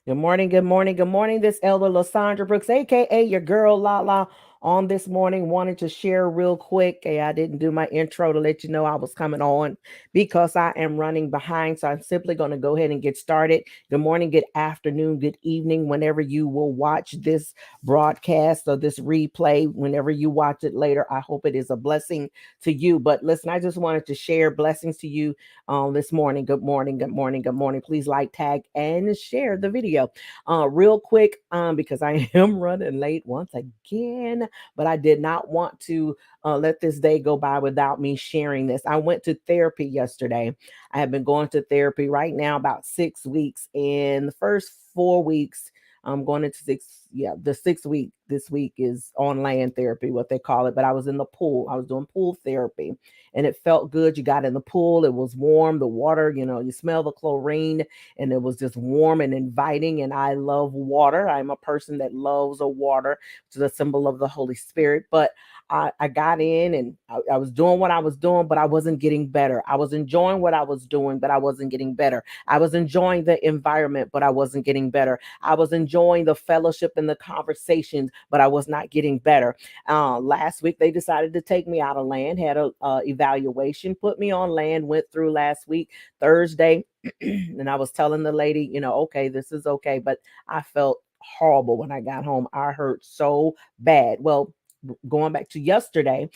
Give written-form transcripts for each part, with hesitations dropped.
Good morning, good morning, good morning. This Elder Lysandra Brooks, aka your girl LaLa, on this morning. Wanted to share real quick. Hey, I didn't do my intro to let you know I was coming on because I am running behind. So I'm simply going to go ahead and get started. Good morning, good afternoon, good evening, whenever you will watch this broadcast or this replay, whenever you watch it later. I hope it is a blessing to you. But listen, I just wanted to share blessings to you this morning. Good morning, good morning, good morning. Please like, tag, and share the video. Real quick, because I am running late once again, but I did not want to let this day go by without me sharing this. I went to therapy yesterday. I have been going to therapy right now about 6 weeks. In the first 4 weeks, I'm going into six. Yeah, the 6 week this week is on land therapy, what they call it. But I was in the pool. I was doing pool therapy, and it felt good. You got in the pool, it was warm, the water, you smell the chlorine, and it was just warm and inviting. And I love water. I'm a person that loves a water, which is a symbol of the Holy Spirit. But I got in and I was doing what I was doing, but I wasn't getting better. I was enjoying what I was doing, but I wasn't getting better. I was enjoying the environment, but I wasn't getting better. I was enjoying the fellowship and the conversations, but I was not getting better. Last week they decided to take me out of land, had a evaluation, put me on land, went through last week Thursday, and I was telling the lady, okay, this is okay, but I felt horrible when I got home. I hurt so bad. Well, going back to yesterday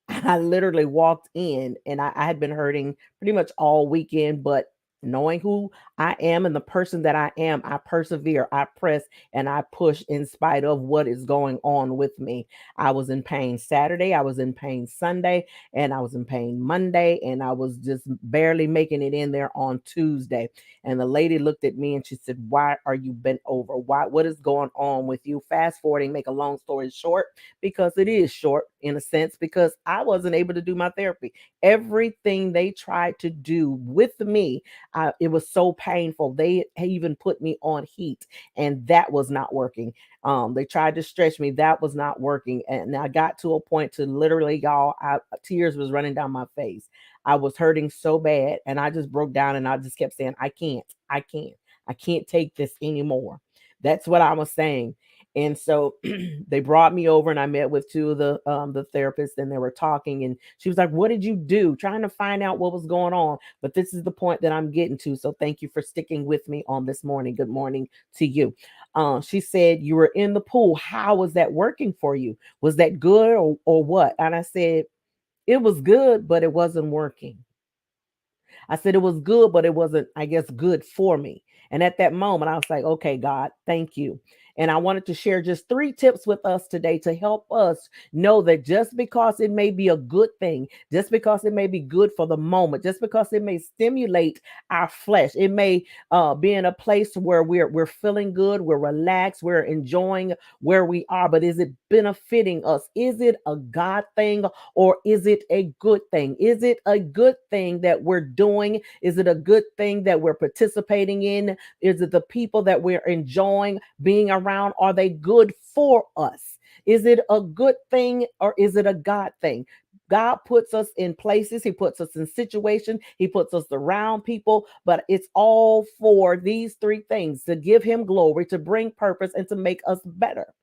I literally walked in and I had been hurting pretty much all weekend, but knowing who I am and the person that I am, I persevere, I press, and I push in spite of what is going on with me. I was in pain Saturday, I was in pain Sunday, and I was in pain Monday, and I was just barely making it in there on Tuesday. And the lady looked at me and she said, "Why are you bent over? What is going on with you?" Fast forwarding, make a long story short, because it is short in a sense, because I wasn't able to do my therapy. Everything they tried to do with me, it was so painful. They even put me on heat, and that was not working. They tried to stretch me, that was not working. And I got to a point to literally, y'all, tears was running down my face. I was hurting so bad, and I just broke down and I just kept saying, I can't take this anymore. That's what I was saying. And so they brought me over and I met with two of the therapists, and they were talking, and she was like, "What did you do?" Trying to find out what was going on. But this is the point that I'm getting to. So thank you for sticking with me on this morning. Good morning to you. She said, "You were in the pool. How was that working for you? Was that good or what?" And I said, "It was good, but it wasn't working." I said it was good, but it wasn't, I guess, good for me. And at that moment, I was like, okay, God, thank you. And I wanted to share just 3 tips with us today to help us know that just because it may be a good thing, just because it may be good for the moment, just because it may stimulate our flesh, it may be in a place where we're feeling good, we're relaxed, we're enjoying where we are. But is it benefiting us? Is it a God thing, or is it a good thing? Is it a good thing that we're doing? Is it a good thing that we're participating in? Is it the people that we're enjoying being around? Are they good for us? Is it a good thing, or is it a God thing? God puts us in places, He puts us in situations, He puts us around people, but it's all for these 3 things: to give Him glory, to bring purpose, and to make us better.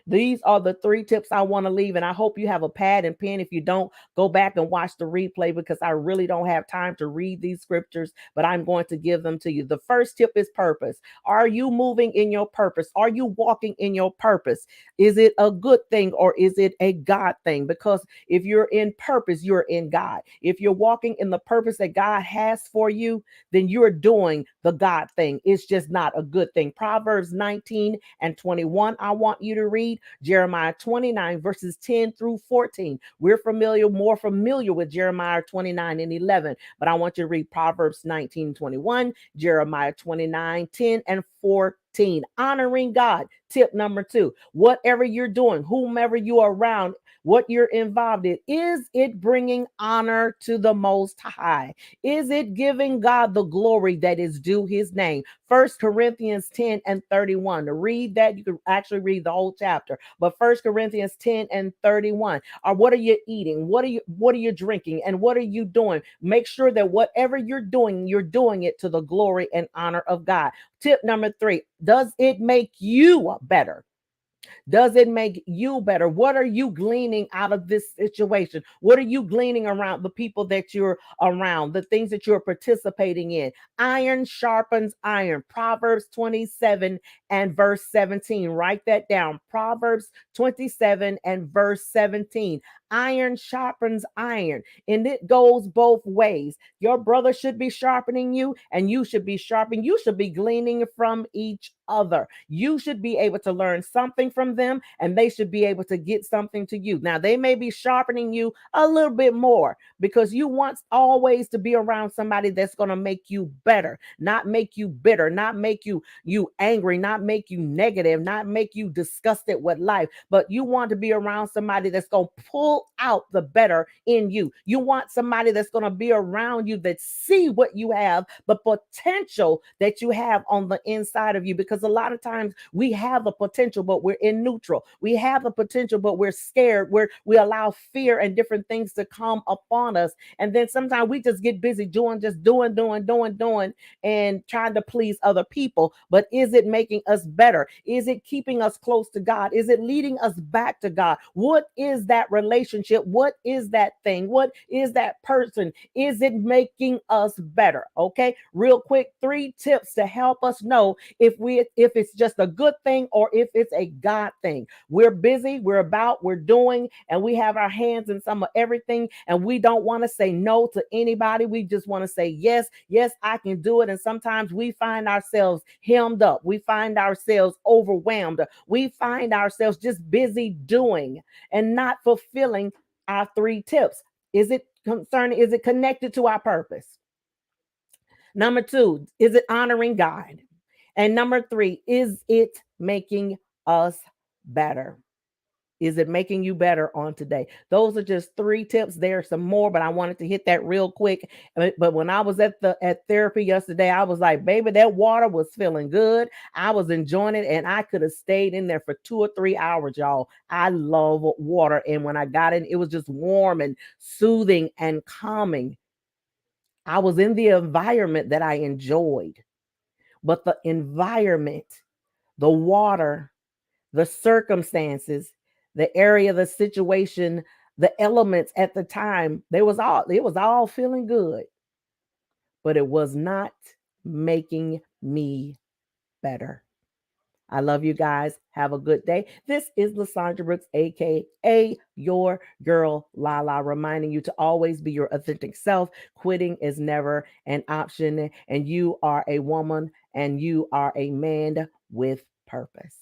These are the 3 tips I want to leave. And I hope you have a pad and pen. If you don't, go back and watch the replay, because I really don't have time to read these scriptures, but I'm going to give them to you. The first tip is purpose. Are you moving in your purpose? Are you walking in your purpose? Is it a good thing, or is it a God thing? Because if you're in purpose, you're in God. If you're walking in the purpose that God has for you, then you're doing the God thing. It's just not a good thing. Proverbs 19 and 21, I want you to read. Jeremiah 29, verses 10 through 14. We're more familiar with Jeremiah 29 and 11, but I want you to read Proverbs 19, 21, Jeremiah 29, 10 and 14. Honoring God. Tip number 2: whatever you're doing, whomever you are around, what you're involved in, is it bringing honor to the Most High? Is it giving God the glory that is due his name? 1 Corinthians 10 and 31. To read that, you can actually read the whole chapter. But 1 Corinthians 10 and 31. Or what are you eating? What are you drinking? And what are you doing? Make sure that whatever you're doing it to the glory and honor of God. Tip number 3. Does it make you better? Does it make you better? What are you gleaning out of this situation? What are you gleaning around the people that you're around, the things that you're participating in? Iron sharpens iron. Proverbs 27 and verse 17. Write that down. Proverbs 27 and verse 17. Iron sharpens iron, and it goes both ways. Your brother should be sharpening you, and you should be sharpening. You should be gleaning from each other. You should be able to learn something from them, and they should be able to get something to you. Now, they may be sharpening you a little bit more because you want always to be around somebody that's going to make you better, not make you bitter, not make you angry, not make you negative, not make you disgusted with life, but you want to be around somebody that's going to pull out the better in you. You want somebody that's going to be around you that see what you have, the potential that you have on the inside of you, because a lot of times we have a potential, but we're in neutral. We have a potential, but we're scared. We allow fear and different things to come upon us. And then sometimes we just get busy doing, and trying to please other people. But is it making us better? Is it keeping us close to God? Is it leading us back to God? What is that relationship? What is that thing? What is that person? Is it making us better? Okay, real quick, 3 tips to help us know if it's just a good thing or if it's a God thing. We're busy, we're doing, and we have our hands in some of everything, and we don't want to say no to anybody. We just want to say yes, I can do it. And sometimes we find ourselves hemmed up. We find ourselves overwhelmed. We find ourselves just busy doing and not fulfilling our 3 tips. Is it concerning? Is it connected to our purpose? Number 2, is it honoring God? And number 3, is it making us better? Is it making you better on today? Those are just 3 tips. There's some more, but I wanted to hit that real quick. But when I was at therapy yesterday, I was like, baby, that water was feeling good. I was enjoying it, and I could have stayed in there for 2 or 3 hours, y'all. I love water, and when I got in, it was just warm and soothing and calming. I was in the environment that I enjoyed, but the environment, the water, the circumstances, the area, the situation, the elements at the time, it was all feeling good, but it was not making me better. I love you guys. Have a good day. This is LaSandra Brooks, aka your girl LaLa, reminding you to always be your authentic self. Quitting is never an option, and you are a woman and you are a man with purpose.